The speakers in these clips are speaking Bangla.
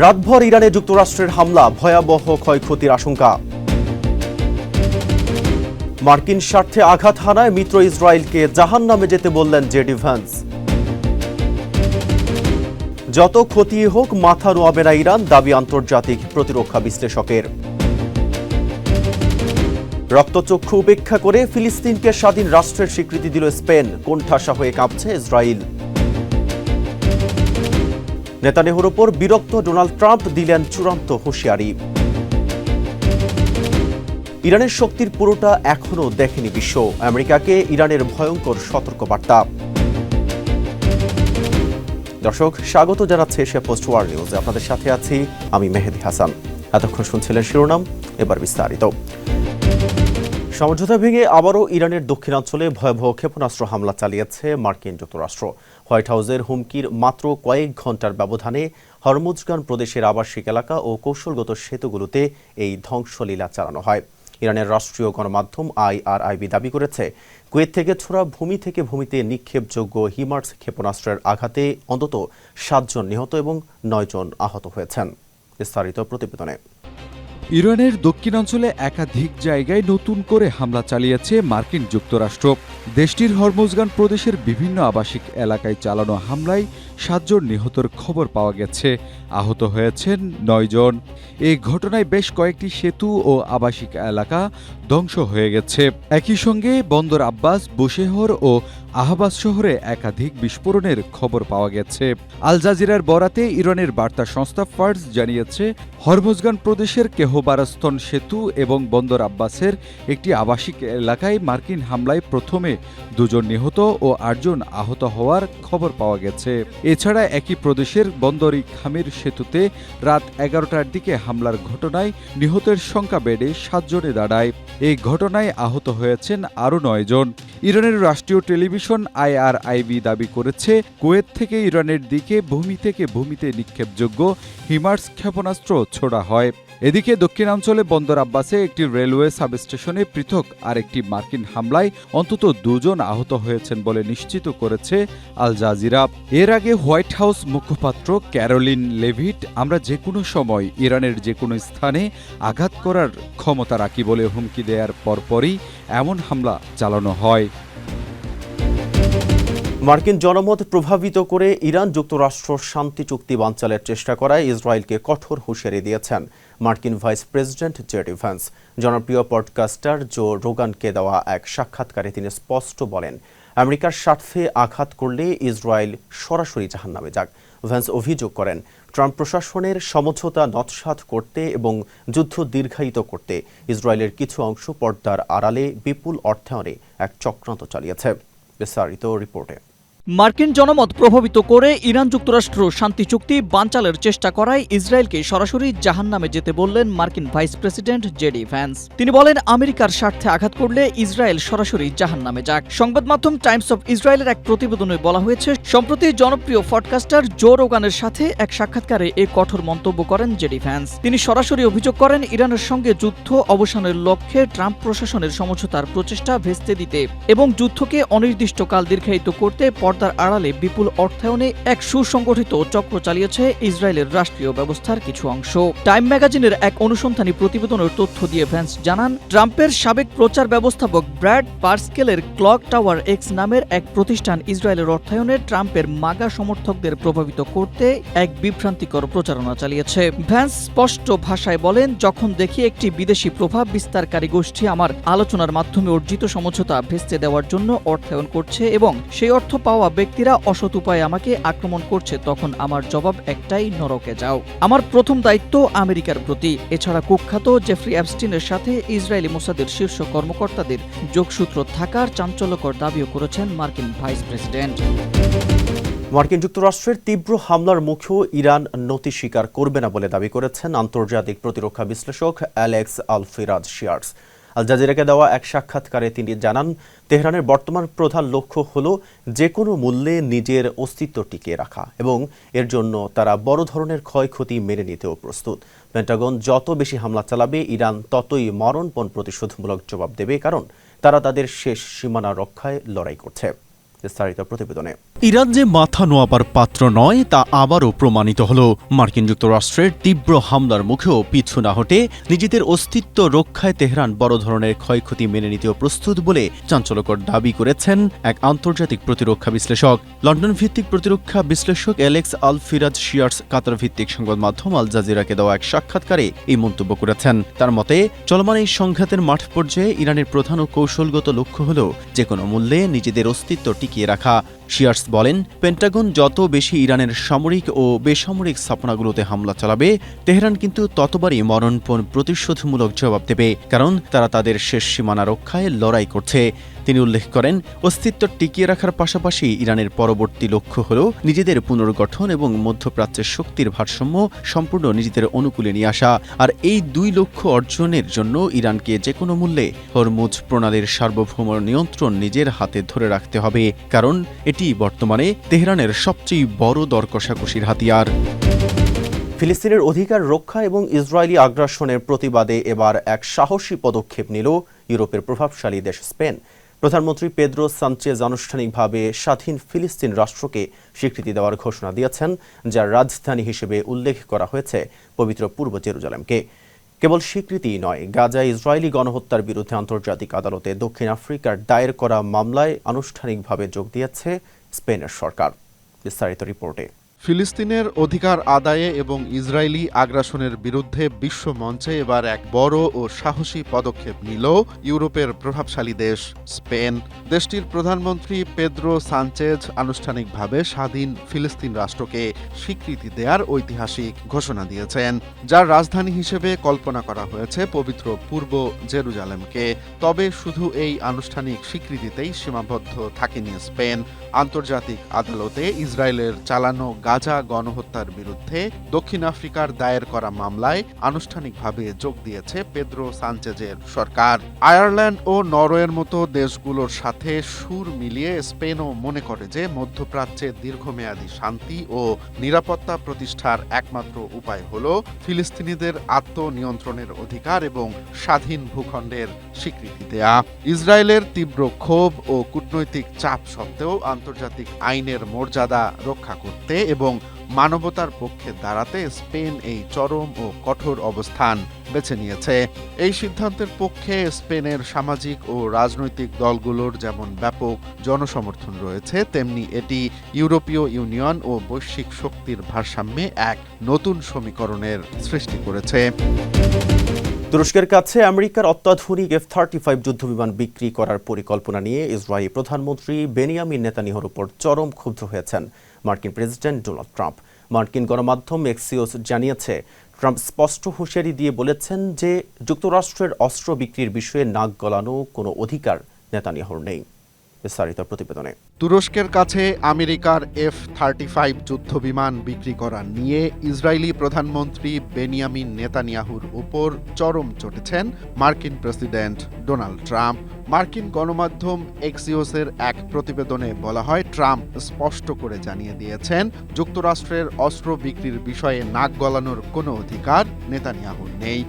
রাতভর ইরানে যুক্তরাষ্ট্রের হামলা, ভয়াবহ ক্ষয়ক্ষতির আশঙ্কা। মার্কিন স্বার্থে আঘাত হানায় মিত্র ইসরায়েলকে জাহান্নামে যেতে বললেন জেডি ভ্যান্স। যত ক্ষতি হোক মাথা নোয়াবে না ইরান, দাবি আন্তর্জাতিক প্রতিরক্ষা বিশ্লেষকের। রক্তচক্ষু উপেক্ষা করে ফিলিস্তিনকে স্বাধীন রাষ্ট্রের স্বীকৃতি দিল স্পেন, কোণঠাসা হয়ে কাঁপছে ইসরায়েল। নেতানিয়াহুর ওপর বিরক্ত ডোনাল্ড ট্রাম্প দিলেন চূড়ান্ত হুঁশিয়ারি। ইরানের শক্তির পুরোটা এখনো দেখেনি বিশ্ব, আমেরিকাকে ইরানের ভয়ঙ্কর সতর্কবার্তা। দর্শক, স্বাগত জানাচ্ছে এশিয়া পোস্ট ওয়ার্ল্ড নিউজে। আপনাদের সাথে আছি আমি মেহেদি হাসান। এতক্ষণ শুনছিলেন শিরোনাম, এবার বিস্তারিত। সমঝোতা ভেঙে আবারও ইরানের দক্ষিণাঞ্চলে ভয়াবহ ক্ষেপণাস্ত্র হামলা চালিয়েছে মার্কিন যুক্তরাষ্ট্র। হোয়াইট হাউসের হুমকির মাত্র কয়েক ঘন্টার ব্যবধানে হরমুজগান প্রদেশের আবাসিক এলাকা ও কৌশলগত সেতুগুলোতে এই ধ্বংসলীলা চালানো হয়। ইরানের রাষ্ট্রীয় গণমাধ্যম IRIB দাবি করেছে, কুয়েত থেকে ছোড়া ভূমি থেকে ভূমিতে নিক্ষেপযোগ্য হিমার্স ক্ষেপণাস্ত্রের আঘাতে অন্তত 7 জন নিহত এবং 9 জন আহত হয়েছেন। বিস্তারিত প্রতিবেদনে। ইরানের দক্ষিণাঞ্চলে একাধিক জায়গায় নতুন করে হামলা চালিয়েছে মার্কিন যুক্তরাষ্ট্র। দেশটির হরমুজগান প্রদেশের বিভিন্ন আবাসিক এলাকায় চালানো হামলায় 7 জন নিহতর খবর পাওয়া গেছে, আহত হয়েছেন 9 জন। এই ঘটনায় বেশ কয়েকটি সেতু ও আবাসিক এলাকা ধ্বংস হয়ে গেছে। একই সঙ্গে বন্দর আব্বাস, বুশেহর ও আহবাজ শহরে একাধিক বিস্ফোরণের খবর পাওয়া গেছে। আল জাজিরার বরাতে ইরানের বার্তা সংস্থা ফার্স জানিয়েছে, হরমুজগান প্রদেশের কেহবারাস্তন সেতু এবং বন্দর আব্বাসের একটি আবাসিক এলাকায় মার্কিন হামলায় প্রথমে 2 জন নিহত ও 8 জন আহত হওয়ার খবর পাওয়া গেছে। এছাড়া একই প্রদেশের বন্দরি খামির সেতুতে রাত 11টার দিকে হামলার ঘটনায় নিহতের সংখ্যা বেড়ে 7 জনে দাঁড়ায়। এই ঘটনায় আহত হয়েছেন আরও 9 জন। ইরানের রাষ্ট্রীয় টেলিভিশন IRIB দাবি করেছে, কুয়েত থেকে ইরানের দিকে ভূমি থেকে ভূমিতে নিক্ষেপযোগ্য হিমার্স ক্ষেপণাস্ত্র ছোড়া হয়। এদিকে দক্ষিণাঞ্চলে বন্দর আব্বাসে একটি রেলওয়ে সাবস্টেশনে পৃথক আরেকটি মার্কিন হামলায় অন্তত 2 জন আহত হয়েছেন বলে নিশ্চিত করেছে আল জাজিরা। এর আগে হোয়াইট হাউস মুখপাত্র ক্যারোলিন লেভিট, আমরা যে কোনো সময় ইরানের যে কোনো স্থানে আঘাত করার ক্ষমতা রাখি বলে হুমকি দেওয়ার পরপরই এমন হামলা চালানো হয়। মার্কিন জনমত প্রভাবিত করে ইরান যুক্তরাষ্ট্র শান্তি চুক্তি বানচালের চেষ্টা করায় ইসরায়েলকে কঠোর হুঁশিয়ারি দিয়েছেন মার্কিন ভাইস প্রেসিডেন্ট জেডি ভ্যান্স। জনপ্রিয় পডকাস্টার জো রোগানকে দেওয়া এক সাক্ষাৎকারে তিনি স্পষ্ট বলেন, আমেরিকার স্বার্থে আঘাত করলে ইসরায়েল সরাসরি জাহান্নামে যাক। ভ্যান্স অভিযোগ করেন, ট্রাম্প প্রশাসনের সমঝোতা নস্যাৎ করতে এবং যুদ্ধ দীর্ঘায়িত করতে ইসরায়েলের কিছু অংশ পর্দার আড়ালে বিপুল অর্থায়নে এক চক্রান্ত চালিয়েছে। বিস্তারিত রিপোর্টে। মার্কিন জনমত প্রভাবিত করে ইরান যুক্তরাষ্ট্র শান্তি চুক্তি বানচালের চেষ্টা করায় ইসরায়েলকে সরাসরি জাহান্নামে যেতে বললেন মার্কিন ভাইস প্রেসিডেন্ট জেডি ভ্যান্স। তিনি বলেন, আমেরিকার স্বার্থে আঘাত করলে ইসরায়েল সরাসরি জাহান্নামে যাক। সংবাদ মাধ্যম টাইমস অব ইসরায়েলের এক প্রতিবেদনে বলা হয়েছে, সম্প্রতি জনপ্রিয় পডকাস্টার জো রোগানের সাথে এক সাক্ষাৎকারে এই কঠোর মন্তব্য করেন জেডি ভ্যান্স। তিনি সরাসরি অভিযোগ করেন, ইরানের সঙ্গে যুদ্ধ অবসানের লক্ষ্যে ট্রাম্প প্রশাসনের সমঝোতার প্রচেষ্টা ভেস্তে দিতে এবং যুদ্ধকে অনির্দিষ্টকাল দীর্ঘায়িত করতে পর্দার আড়ালে বিপুল অর্থায়নে এক সুসংগঠিত চক্র চালিয়েছে ইসরায়েলের রাষ্ট্রীয় ব্যবস্থার কিছু অংশ। টাইম ম্যাগাজিনের এক অনুসন্ধানী প্রতিবেদনের তথ্য দিয়ে ভ্যান্স জানান, ট্রাম্পের সাবেক প্রচার ব্যবস্থাপক ব্র্যাড পার্সকেলের ক্লক টাওয়ার এক্স নামের এক প্রতিষ্ঠান ইসরায়েলের অর্থায়নে ট্রাম্পের মাগা সমর্থকদের প্রভাবিত করতে এক বিভ্রান্তিকর প্রচারণা চালিয়েছে। ভ্যান্স স্পষ্ট ভাষায় বলেন, যখন দেখি একটি বিদেশি প্রভাব বিস্তারকারী গোষ্ঠী আমার আলোচনার মাধ্যমে অর্জিত সমঝোতা ভেস্তে দেওয়ার জন্য অর্থায়ন করছে এবং সেই অর্থ পাওয়া ব্যক্তিরা অসৎ উপায়ে আমাকে আক্রমণ করছে, তখন আমার জবাব একটাই, নরকে যাও। আমার প্রথম দায়িত্ব আমেরিকার প্রতি। এছাড়া কুখ্যাত জেফ্রি অ্যাপস্টিনের সাথে ইসরায়েলি মোসাদের শীর্ষ কর্মকর্তাদের যোগসূত্র থাকার চাঞ্চল্যকর দাবিও করেছেন মার্কিন ভাইস প্রেসিডেন্ট। মার্কিন যুক্তরাষ্ট্রের তীব্র হামলার মুখেও ইরান নতি স্বীকার করবে না বলে দাবি করেছেন আন্তর্জাতিক প্রতিরক্ষা বিশ্লেষক অ্যালেক্স আলফিরাজ শিয়ার্স। আল জাজিরাকে দেওয়া এক সাক্ষাৎকারে তিনি জানান, তেহরানের বর্তমান প্রধান লক্ষ্য হল যে কোনো মূল্যে নিজের অস্তিত্ব টিকিয়ে রাখা এবং এর জন্য তারা বড় ধরনের ক্ষয়ক্ষতি মেনে নিতেও প্রস্তুত। পেন্টাগন যত বেশি হামলা চালাবে, ইরান ততই মরণপণ প্রতিশোধমূলক জবাব দেবে, কারণ তারা তাদের শেষ সীমানা রক্ষায় লড়াই করছে। বিস্তারিত প্রতিবেদনে। ইরান যে মাথা নোয়াবার পাত্র নয় তা আবারও প্রমাণিত হল। মার্কিন যুক্তরাষ্ট্রের তীব্র হামলার মুখেও পিছু না হটে নিজেদের অস্তিত্ব রক্ষায় তেহরান বড় ধরনের ক্ষয়ক্ষতি মেনে নিতেও প্রস্তুত বলে চাঞ্চল্যকর দাবি করেছেন এক আন্তর্জাতিক প্রতিরক্ষা বিশ্লেষক। লন্ডন ভিত্তিক প্রতিরক্ষা বিশ্লেষক অ্যালেক্স আল ফিরাজ শিয়ার্স কাতার ভিত্তিক সংবাদ মাধ্যম আল জাজিরাকে দেওয়া এক সাক্ষাৎকারে এই মন্তব্য করেছেন। তার মতে চলমান এই সংঘাতের মাঠ পর্যায়ে ইরানের প্রধান ও কৌশলগত লক্ষ্য হল যেকোনো মূল্যে নিজেদের অস্তিত্ব টিকিয়ে রাখা। শিয়ার্স বলেন, পেন্টাগন যত বেশি ইরানের সামরিক ও বেসামরিক স্থাপনাগুলোতে হামলা চালাবে, তেহরান কিন্তু ততবারই মরণপণ প্রতিশোধমূলক জবাব দেবে, কারণ তারা তাদের শেষ সীমানা রক্ষায় লড়াই করছে। তিনি উল্লেখ করেন, অস্তিত্ব টিকিয়ে রাখার পাশাপাশি ইরানের পরবর্তী লক্ষ্য হল নিজেদের পুনর্গঠন এবং মধ্যপ্রাচ্যের শক্তির ভারসাম্য সম্পূর্ণ নিজেদের অনুকূলে নিয়ে আসা। আর এই দুই লক্ষ্য অর্জনের জন্য ইরানকে যেকোনো মূল্যে হরমুজ প্রণালীর সার্বভৌম নিয়ন্ত্রণ নিজের হাতে ধরে রাখতে হবে, কারণ এটি বর্তমানে তেহরানের সবচেয়ে বড় দর কষাকষির হাতিয়ার। ফিলিস্তিনের অধিকার রক্ষা এবং ইসরায়েলি আগ্রাসনের প্রতিবাদে এবার এক সাহসী পদক্ষেপ নিল ইউরোপের প্রভাবশালী দেশ স্পেন। প্রধানমন্ত্রী পেদ্রো সানচেজ আনুষ্ঠানিকভাবে স্বাধীন ফিলিস্তিন রাষ্ট্রকে স্বীকৃতি দেওয়ার ঘোষণা দিয়েছেন, যার রাজধানী হিসেবে উল্লেখ করা হয়েছে পবিত্র পূর্ব জেরুজালেমকে। কেবল স্বীকৃতিই নয়, গাজায় ইসরায়েলি গণহত্যার বিরুদ্ধে আন্তর্জাতিক আদালতে দক্ষিণ আফ্রিকার দায়ের করা মামলায় আনুষ্ঠানিকভাবে যোগ দিয়েছে স্পেনের সরকার। বিস্তারিত রিপোর্টে। ফিলিস্তিনের অধিকার আদায়ে এবং ইসরায়েলি আগ্রাসনের বিরুদ্ধে বিশ্ব মঞ্চে এবার এক বড় ও সাহসী পদক্ষেপ নিল ইউরোপের প্রভাবশালী দেশ স্পেন। দেশটির প্রধানমন্ত্রী পেদ্রো সানচেজ আনুষ্ঠানিকভাবে স্বাধীন ফিলিস্তিন রাষ্ট্রকে স্বীকৃতি দেওয়ার ঐতিহাসিক ঘোষণা দিয়েছেন, যার রাজধানী হিসেবে কল্পনা করা হয়েছে পবিত্র পূর্ব জেরুজালেমকে। তবে শুধু এই আনুষ্ঠানিক স্বীকৃতিতেই সীমাবদ্ধ থাকেনি স্পেন। আন্তর্জাতিক আদালতে ইসরায়েলের চালানো গাজা গণহত্যার বিরুদ্ধে দক্ষিণ আফ্রিকার দায়ের করা মামলায় আনুষ্ঠানিকভাবে যোগ দিয়েছে পেদ্রো সানচেজের সরকার। আয়ারল্যান্ড ও নরওয়ের মতো দেশগুলোর সাথে সুর মিলিয়ে স্পেনও মনে করে যে মধ্যপ্রাচ্যে দীর্ঘমেয়াদী শান্তি ও নিরাপত্তা প্রতিষ্ঠার একমাত্র উপায় হল ফিলিস্তিনিদের আত্মনিয়ন্ত্রণের অধিকার এবং স্বাধীন ভূখণ্ডের স্বীকৃতি দেয়া। ইসরায়েলের তীব্র ক্ষোভ ও কূটনৈতিক চাপ সত্ত্বেও আন্তর্জাতিক আইনের মর্যাদা রক্ষা করতে এবং মানবতার পক্ষে দাঁড়াতে স্পেন এই চরম ও কঠোর অবস্থান বেছে নিয়েছে। এই সিদ্ধান্তের পক্ষে স্পেনের সামাজিক ও রাজনৈতিক দলগুলোর যেমন ব্যাপক জনসমর্থন রয়েছে, তেমনি এটি ইউরোপীয় ইউনিয়ন ও বৈশ্বিক শক্তির ভারসাম্যে এক নতুন সমীকরণের সৃষ্টি করেছে। তুরস্কের কাছে আমেরিকার অত্যাধুনিক F-35 যুদ্ধবিমান বিক্রি করার পরিকল্পনা নিয়ে ইসরায়েলি প্রধানমন্ত্রী বেনিয়ামিন নেতানিয়াহুর উপর চরম ক্ষুব্ধ হয়েছেন মার্কিন প্রেসিডেন্ট ডোনাল্ড ট্রাম্প। মার্কিন গণমাধ্যম এক্সিওস জানিয়েছে, ট্রাম্প স্পষ্ট হুঁশিয়ারি দিয়ে বলেছেন যে যুক্তরাষ্ট্রের অস্ত্র বিক্রির বিষয়ে নাক গলানো কোনো অধিকার নেতানিয়াহুর নেই। বিস্তারিত প্রতিবেদনে। তুরস্কের কাছে আমেরিকার F-35 যুদ্ধবিমান বিক্রি করা নিয়ে ইসরায়েলি প্রধানমন্ত্রী বেনিয়ামিন নেতানিয়াহুর উপর চরম চটেছেন মার্কিন প্রেসিডেন্ট ডোনাল্ড ট্রাম্প। মার্কিন গণমাধ্যম এক্সিওসের এক প্রতিবেদনে বলা হয়, ট্রাম্প স্পষ্ট করে জানিয়ে দিয়েছেন যুক্তরাষ্ট্রের অস্ত্র বিক্রির বিষয়ে নাক গলানোর কোনো অধিকার নেতানিয়াহুর নেই।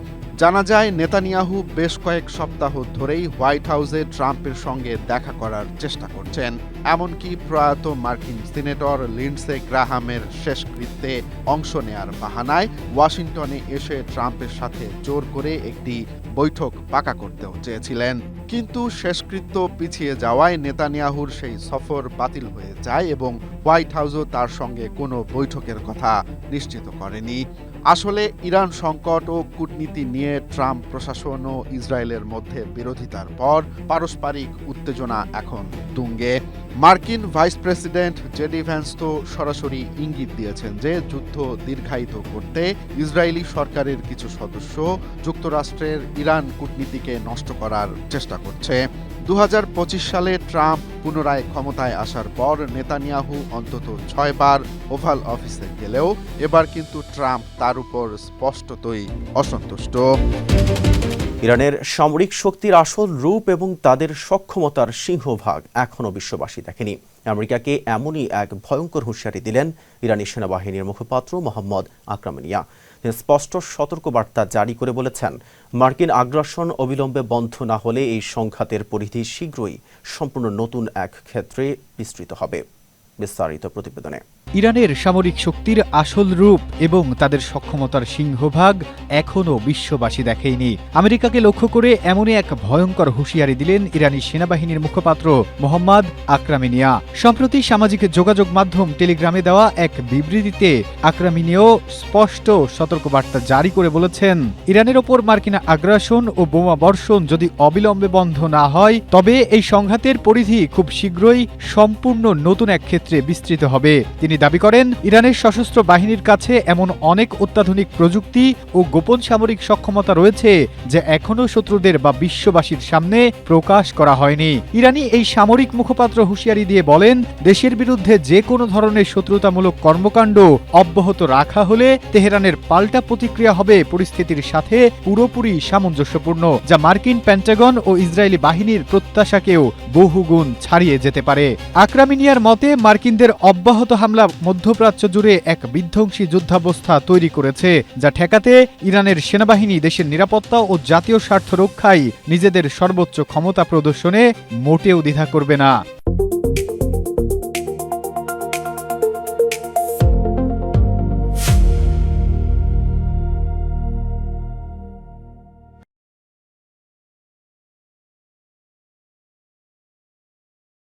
জানা যায়, নেতানিয়াহু বেশ কয়েক সপ্তাহ ধরেই হোয়াইট হাউসে ট্রাম্পের সঙ্গে দেখা করার চেষ্টা করছেন। এমনকি প্রয়াত মার্কিন সিনেটর লিন্ডসে গ্রাহামের শেষকৃত্যে অংশ নেয়ার বাহানায় ওয়াশিংটনে এসে ট্রাম্পের সাথে জোর করে একটি বৈঠক পাকা করতেও চেয়েছিলেন, কিন্তু শেষকৃত্য পিছিয়ে যাওয়ায় নেতানিয়াহুর সেই সফর বাতিল হয়ে যায় এবং হোয়াইট হাউসও তার সঙ্গে কোনো বৈঠকের কথা নিশ্চিত করেনি। আসলে ইরান সংকট ও কূটনীতি নিয়ে ট্রাম্প প্রশাসন ও ইসরায়েলের মধ্যে বিরোধিতার পর পারস্পরিক উত্তেজনা এখন তুঙ্গে। মার্কিন ভাইস প্রেসিডেন্ট জেডি ভ্যান্স তো সরাসরি ইঙ্গিত দিয়েছেন যে যুদ্ধ দীর্ঘায়িত করতে ইসরায়েলি সরকারের কিছু সদস্য যুক্তরাষ্ট্রের ইরান কূটনীতিকে নষ্ট করার চেষ্টা করছে। 2025 সালে ট্রাম্প পুনরায় ক্ষমতায় আসার পর নেতানিয়াহু অন্তত 6 বার ওভাল অফিসে গেলেও এবার কিন্তু ট্রাম্প তার উপর স্পষ্টতই অসন্তুষ্ট। ইরানের সামরিক শক্তির আসল রূপ এবং তাদের সক্ষমতার সিংহভাগ এখনও বিশ্ববাসী দেখেনি। আমেরিকাকে এমনই এক ভয়ঙ্কর হুঁশিয়ারি দিলেন ইরানি সেনাবাহিনীর মুখপাত্র মোহাম্মদ আকরাম মিয়া। তিনি স্পষ্ট সতর্কবার্তা জারি করে বলেছেন, মার্কিন আগ্রাসন অবিলম্বে বন্ধ না হলে এই সংঘাতের পরিধি শীঘ্রই সম্পূর্ণ নতুন এক ক্ষেত্রে বিস্তৃত হবে। বিস্তারিত প্রতিবেদনে। ইরানের সামরিক শক্তির আসল রূপ এবং তাদের সক্ষমতার সিংহভাগ এখনও বিশ্ববাসী দেখেনি। আমেরিকাকে লক্ষ্য করে এমনই এক ভয়ঙ্কর হুঁশিয়ারি দিলেন ইরানি সেনাবাহিনীর মুখপাত্র মোহাম্মদ আকরামিনিয়া। সম্প্রতি সামাজিক যোগাযোগ মাধ্যম টেলিগ্রামে দেওয়া এক বিবৃতিতে আকরামিনিও স্পষ্ট সতর্কবার্তা জারি করে বলেছেন, ইরানের ওপর মার্কিন আগ্রাসন ও বোমা বর্ষণ যদি অবিলম্বে বন্ধ না হয় তবে এই সংঘাতের পরিধি খুব শীঘ্রই সম্পূর্ণ নতুন এক ক্ষেত্রে বিস্তৃত হবে। তিনি দাবি করেন, ইরানের সশস্ত্র বাহিনীর কাছে এমন অনেক অত্যাধুনিক প্রযুক্তি ও গোপন সামরিক সক্ষমতা রয়েছে যা এখনও শত্রুদের বা বিশ্ববাসীর সামনে প্রকাশ করা হয়নি। ইরানি এই সামরিক মুখপাত্র হুঁশিয়ারি দিয়ে বলেন, দেশের বিরুদ্ধে যে কোনো ধরনের শত্রুতামূলক কর্মকাণ্ড অব্যাহত রাখা হলে তেহরানের পাল্টা প্রতিক্রিয়া হবে পরিস্থিতির সাথে পুরোপুরি সামঞ্জস্যপূর্ণ, যা মার্কিন পেন্টাগন ও ইসরায়েলি বাহিনীর প্রত্যাশাকেও বহুগুণ ছাড়িয়ে যেতে পারে। আকরামিনিয়ার মতে, মার্কিনদের অব্যাহত হামলা মধ্যপ্রাচ্য জুড়ে এক বিধ্বংসী যুদ্ধাবস্থা তৈরি করেছে, যা ঠেকাতে ইরানের সেনাবাহিনী দেশের নিরাপত্তা ও জাতীয় স্বার্থ রক্ষায় নিজেদের সর্বোচ্চ ক্ষমতা প্রদর্শনে মোটেও দ্বিধা করবে না।